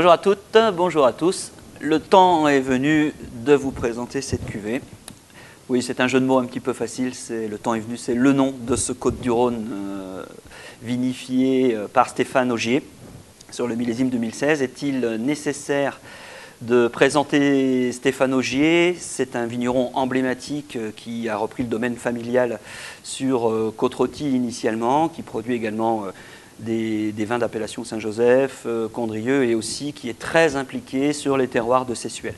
Bonjour à toutes, bonjour à tous. Le temps est venu de vous présenter cette cuvée. Oui, c'est un jeu de mots un petit peu facile. Le temps est venu, c'est le nom de ce Côtes-du-Rhône vinifié par Stéphane Ogier sur le millésime 2016. Est-il nécessaire de présenter Stéphane Ogier? C'est un vigneron emblématique qui a repris le domaine familial sur Côte-Rôtie initialement, qui produit également des vins d'appellation Saint-Joseph, Condrieu, et aussi qui est très impliqué sur les terroirs de Sessuel.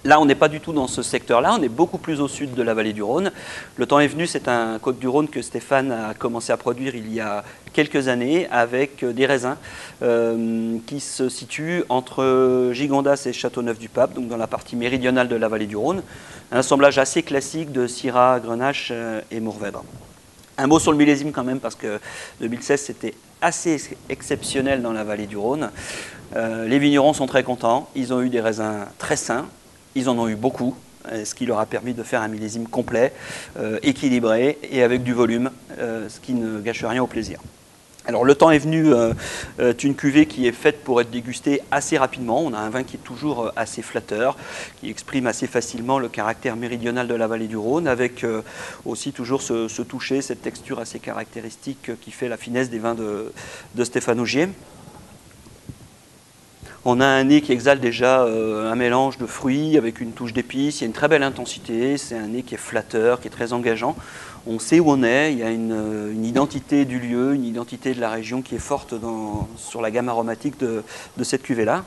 Là, on n'est pas du tout dans ce secteur-là, on est beaucoup plus au sud de la vallée du Rhône. Le temps est venu, c'est un Côtes-du-Rhône que Stéphane a commencé à produire il y a quelques années avec des raisins qui se situent entre Gigondas et Châteauneuf-du-Pape, donc dans la partie méridionale de la vallée du Rhône. Un assemblage assez classique de Syrah, Grenache et Mourvèdre. Un mot sur le millésime quand même, parce que 2016 c'était assez exceptionnel dans la vallée du Rhône. Les vignerons sont très contents, ils ont eu des raisins très sains. Ils en ont eu beaucoup, ce qui leur a permis de faire un millésime complet, équilibré et avec du volume, ce qui ne gâche rien au plaisir. Alors le temps est venu, est une cuvée qui est faite pour être dégustée assez rapidement. On a un vin qui est toujours assez flatteur, qui exprime assez facilement le caractère méridional de la vallée du Rhône, avec aussi toujours ce toucher, cette texture assez caractéristique qui fait la finesse des vins de Stéphane Ogier. On a un nez qui exhale déjà un mélange de fruits avec une touche d'épices. Il y a une très belle intensité. C'est un nez qui est flatteur, qui est très engageant. On sait où on est. Il y a une identité du lieu, une identité de la région qui est forte sur la gamme aromatique de cette cuvée-là.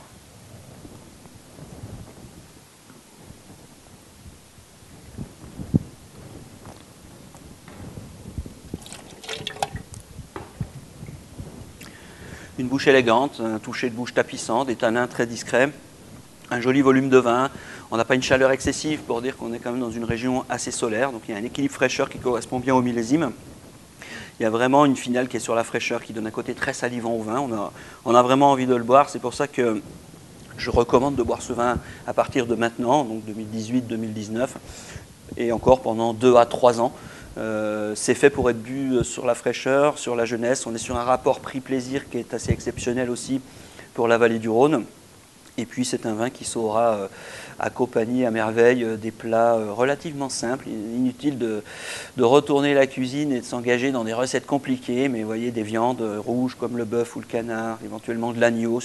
Une bouche élégante, un toucher de bouche tapissant, des tanins très discrets, un joli volume de vin. On n'a pas une chaleur excessive pour dire qu'on est quand même dans une région assez solaire, donc il y a un équilibre fraîcheur qui correspond bien au millésime. Il y a vraiment une finale qui est sur la fraîcheur, qui donne un côté très salivant au vin. On a vraiment envie de le boire, c'est pour ça que je recommande de boire ce vin à partir de maintenant, donc 2018-2019, et encore pendant 2 à 3 ans. C'est fait pour être bu sur la fraîcheur, sur la jeunesse. On est sur un rapport prix-plaisir qui est assez exceptionnel aussi pour la vallée du Rhône. Et puis c'est un vin qui saura accompagner à merveille des plats relativement simples. Inutile de retourner la cuisine et de s'engager dans des recettes compliquées, mais vous voyez, des viandes rouges comme le bœuf ou le canard, éventuellement de l'agneau,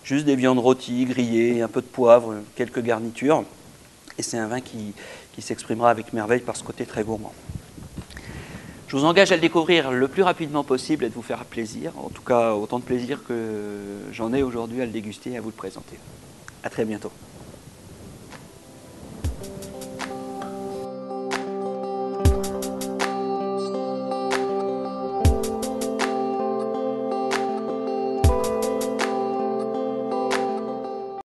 juste des viandes rôties, grillées, un peu de poivre, quelques garnitures. Et c'est un vin qui s'exprimera avec merveille par ce côté très gourmand. Je vous engage à le découvrir le plus rapidement possible et de vous faire plaisir, en tout cas autant de plaisir que j'en ai aujourd'hui à le déguster et à vous le présenter. À très bientôt.